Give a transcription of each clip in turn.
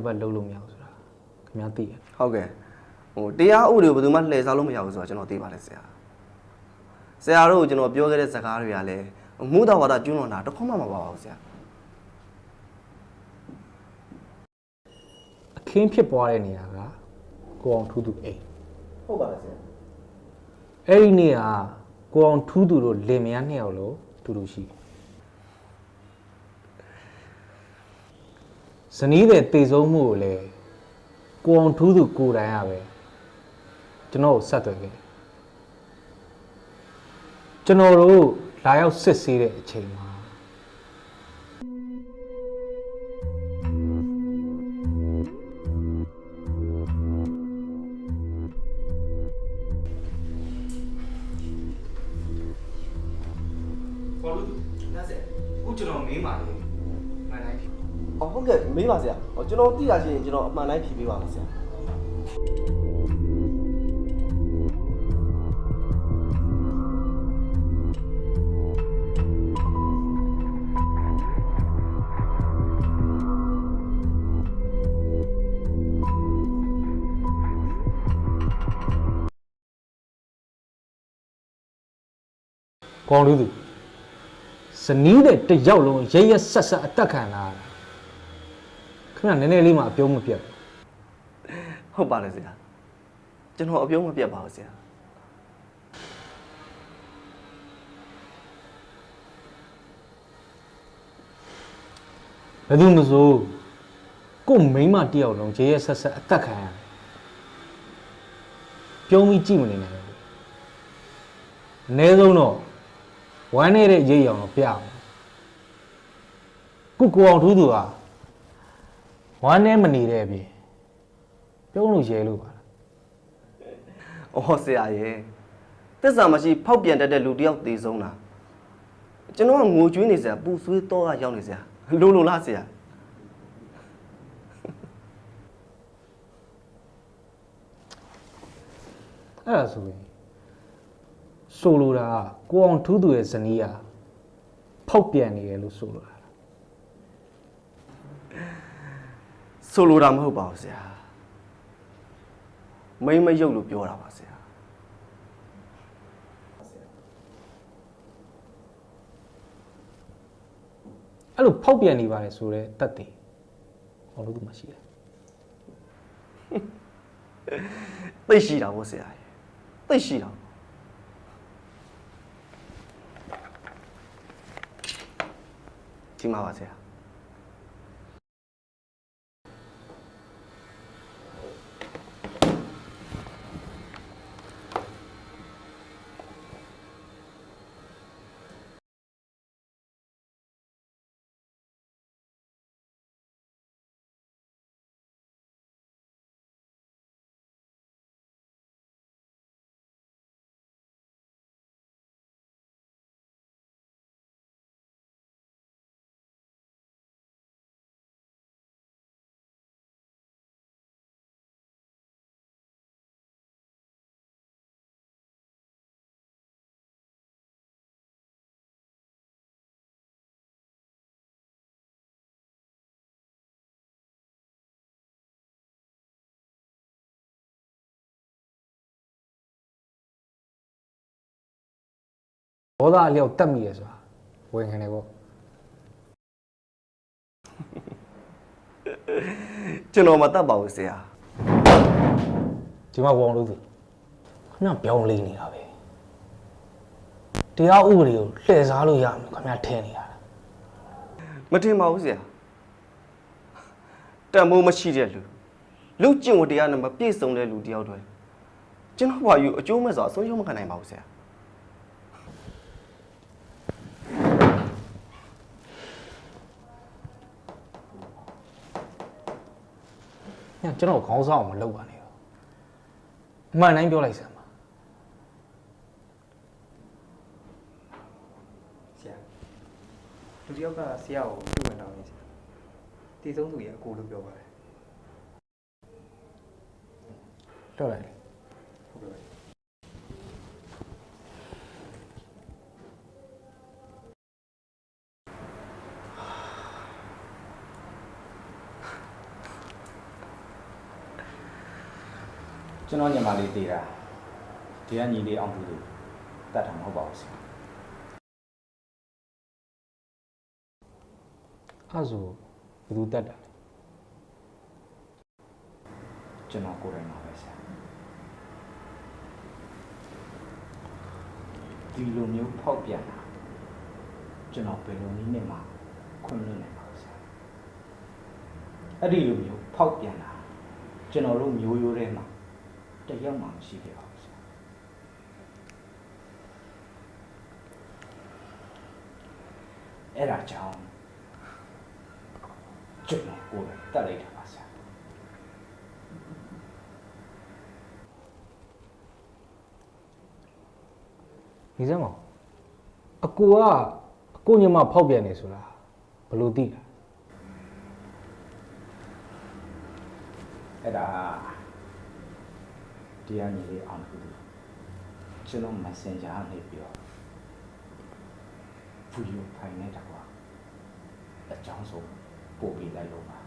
ပတ်လုံးလို့မရဘူးဆိုတာခင်ဗျားသိတယ်ဟုတ်ကဲ့ဟိုတရားဥပဒေကိုဘယ်သူမှလှည့်စားလို့မရဘူးဆိုတာကျွန်တော်သိပါတယ်ဆရာဆရာတို့ကိုကျွန်တော်ပြောခဲ့တဲ့စကားတွေကလည်းမူတော်ဝါဒကျွန်းတော်တာတစ်ခွမှမပါပါဘူးဆရာအခင်းဖြစ်ပွားတဲ့နေရာကကိုအောင်ထူးသူအိမ်ဟုတ်ပါလားဆရာအဲ့ဒီနေရာကိုအောင်ထူးသူတို့လင်မယားနှစ်ယောက်လို့တူတူရှိဇနီးတဲ့တေဆုံးမှုကိုလည်းကိုအောင်ထူးသူကိုယ်တိုင်ရပဲကျွန်တော်ကိုဆက်သွယ်ခဲ့ကျွန်တော်တို့လာရောက်စစ်ဆေးတဲ့အချိန်မှာဘောလို့နားဆရာအခုကျွန်တော်မေးပါလေမှန်တိုင်းဖြေဟုတ်ကဲ့မေးပါဆရာကျွန်တော်သိရချင်းကျွန်တော်အမှန်တိုင်းဖြေပေးပါမယ်ဆရာကောင်းလို့သူဇနီးတဲ့တယောက်လုံးရရဆက်ဆက်အသက်ခံလာတာခဏနည်းနည်းလေးမှအပြုံးမပြတ်ဟုတ်ပါလေဆရာကျွန်တော်အပြုံးမပြတ်ပါဘူးဆရာဘယ်သူမဆိုကို့မိန်းမတယောက်လုံးရရဆက်ဆက်အသက်ခံရတယ်ပြုံးပြီးကြည့်မနေနိုင်ဘူးအနည်းဆုံးတော့ဝမ်းနေတဲ့ရိပ်ရောင်တော့ပြအောင်ကိုအောင်ထူးသူဟာဝမ်းနေမနေတဲ့အပြင်ပြုံးလို့ရဲလို့ပါလားဆရာရဲ့သစ္စာမရှိဖောက်ပြန်တတ်တဲ့လူတယောက်တည်ဆုံးတာကျွန်တော်ကငိုကြွေးနေစရာပူဆွေးတော့ရောက်နေစရာလိုလားဆရာအဲ့ဒါဆိုရင်ဆိုလိုတာကိုအောင်ထူးသူရဲ့ဇနီးဟာဖောက်ပြန်နေတယ်လို့ဆိုလိုတာဆိုလိုတာမဟုတ်ပါဘူးဆရာမိမရုပ်လို့ပြောတာပါဆရာအဲ့လိုဖောက်ပြန်နေပါတယ်ဆိုတော့တတ်တယ်ဟောလို့သူမရှိတယ်သိရှိတာဗောဆရာသိရှိတာဒီမှာပါဆရာဘောသားအလျောက်တက်မိရဆိုတာဝင်ခံတယ်ပေါ့ကျွန်တော်မတတ်ပါဘူးဆရာဒီမှာဘောင်လို့သူခင်ဗျပြောင်းလဲနေတာပဲတရားဥပဒေကိုလှည့်စားလို့ရမယ်ခင်ဗျထင်နေရတာမထင်ပါဘူးဆရာတန်မိုးမရှိတဲ့လူကျင့်ဝတ်တရားနဲ့မပြည့်စုံတဲ့လူတယောက်တွေကျွန်တော်ဘာယူအကျိုးမဲ့စွာအဆုံးရှုံးမခံနိုင်ပါဘူးဆရာကျွန်တော်ခေါင်းဆောင်မလုပ်ပါနဲ့အမှန်တိုင်းပြောလိုက်စမ်းပါဆရာလူတယောက်ကဆရာကိုတွေ့ဝင်တော့နေဆရာတည်ဆုံးသူရဲ့အကိုလို့ပြောပါတယ်တော်လိုက်ဟုတ်ကဲ့ ကျွန်တော်ညီမလေးတည်တာဒီကညီလေးအောင်သူတတ်တာမဟုတ်ပါဘူးဆရာ အဲ့ဆိုဘယ်သူတတ်တာလဲ ကျွန်တော်ကိုယ်တိုင်ပါပဲဆရာဒီလိုမျိုးဖောက်ပြန်တာကျွန်တော်ဘယ်လိုနည်းနဲ့မှခွင့်မလွှတ်နိုင်ပါဘူးဆရာအဲ့ဒီလိုမျိုးဖောက်ပြန်တာကျွန်တော်တို့မျိုးရိုးထဲမှာတယောက်မှမရှိခဲ့ပါဘူးဆရာအဲ့ဒါကြောင့်ကျွန်တော်ကိုယ်တိုင်တတ်လိုက်တာပါဆရာ နေစမ်းမအောင်အကိုညီမဖောက်ပြန်နေဆိုတာဘယ်လိုသိလဲ အဲ့ဒါဒီကညီလေးအောင်သူကျွန်တော် Messenger နေပြီးတော့ဗီဒီယိုဖိုင်နဲ့တကွာအကြောင်းဆုံးပို့ပေးလိုက်တော့ပါ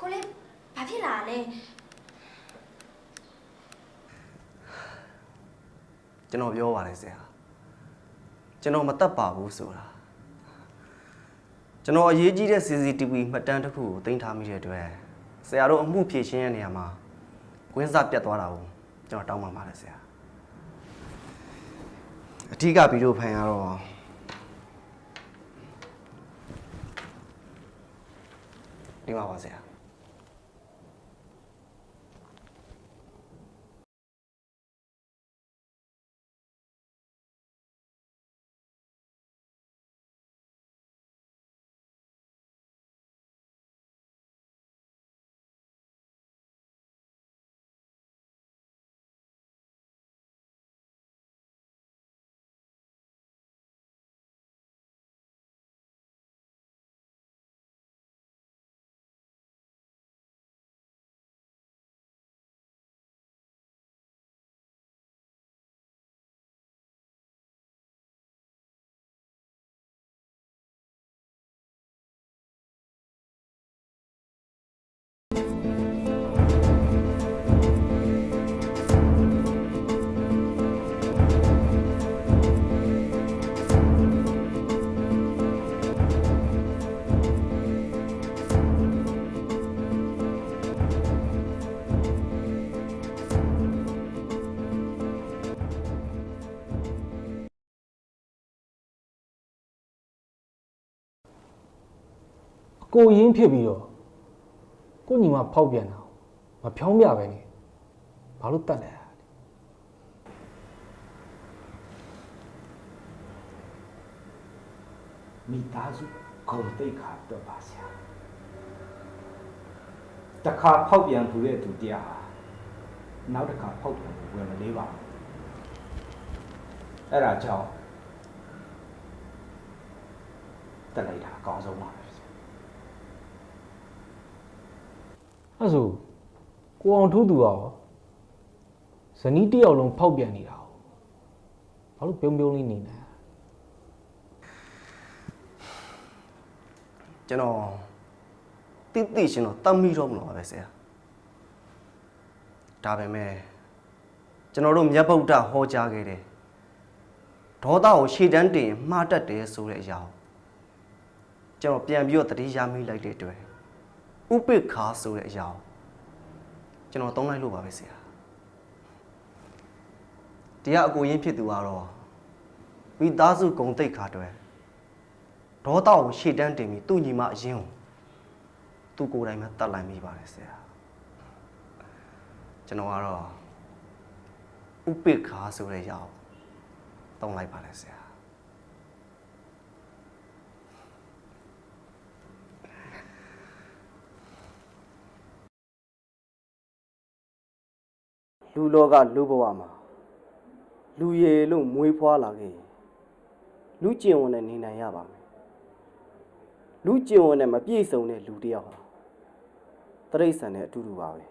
ကိုလေးဘာဖြစ်လာလဲ ကျွန်တော်ပြောပါတယ်ဆရာကျွန်တော်မတတ်ပါဘူးဆိုတာကျွန်တော်အရေးကြီးတဲ့ CCTV မှတ်တမ်းတစ်ခုကိုတင်ထားမိတဲ့အတွက်ဆရာတို့အမှုဖြေရှင်းရတဲ့နေရာမှာကွင်းစပြတ်သွားတာကိုကျွန်တော်တောင်းပန်ပါတယ်ဆရာအထူးကဗီဒီယိုဖိုင်ကတော့ဒီမှာပါဆရာ ကိုရင်းဖြစ်ပြီးတော့ကိုညီမဖောက်ပြန်တာမဖြောင်းပြပဲနေဘာလို့တတ်လဲ မိသားစုဂုံတိတ်ခါတော့ပါဆရာတခါဖောက်ပြန်ဘူးတဲ့သူတရားဟာနောက်တစ်ခါဖောက်ပြန်ဝင်မလေးပါဘူးအဲ့ဒါကြောင့်တက်လိုက်တာအကောင်းဆုံးပါပဲဆရာ အဲ့ဆိုကိုအောင်ထူးသူရောဇနီးတစ်ယောက်လုံးဖောက်ပြန်နေတာဘာလို့ပြုံးပြုံးလေးနေလဲ ကျွန်တော်တိရှင်တော့တတ်မိတော့မလို့ပါပဲဆရာဒါပေမဲ့ကျွန်တော်တို့မြတ်ဗုဒ္ဓဟောကြားခဲ့တဲ့ ဒေါသကိုရှေ့တန်းတင်မှားတတ်တယ်ဆိုတဲ့အရာကိုကျွန်တော်ပြန်ပြီးတော့တတိယမိလိုက်တဲ့အတွက်ဥပိ္ပခာဆိုတဲ့အရာကိုကျွန်တော်သုံးလိုက်လို့ပါပဲဆရာတရားအကိုရင်းဖြစ်သူကတော့မိသားစုဂုဏ်သိက္ခာတွေဒေါသကိုရှေ့တန်းတင်ပြီးသူ့ညီမအရင်ကိုသူ့ကိုယ်တိုင်မှတတ်လိုက်မိပါတယ်ဆရာကျွန်တော်ကတော့ဥပိ္ပခာဆိုတဲ့အရာကိုသုံးလိုက်ပါတယ်ဆရာလူလောကလူဘဝမှာလူရည်လို့မွေးဖွားလာခဲ့ရင်လူကျင်ဝင်နဲ့နေနိုင်ရပါမယ်လူကျင်ဝင်နဲ့မပြည့်စုံတဲ့လူတစ်ယောက်ဟာတရိษံနဲ့အတူတူပါပဲ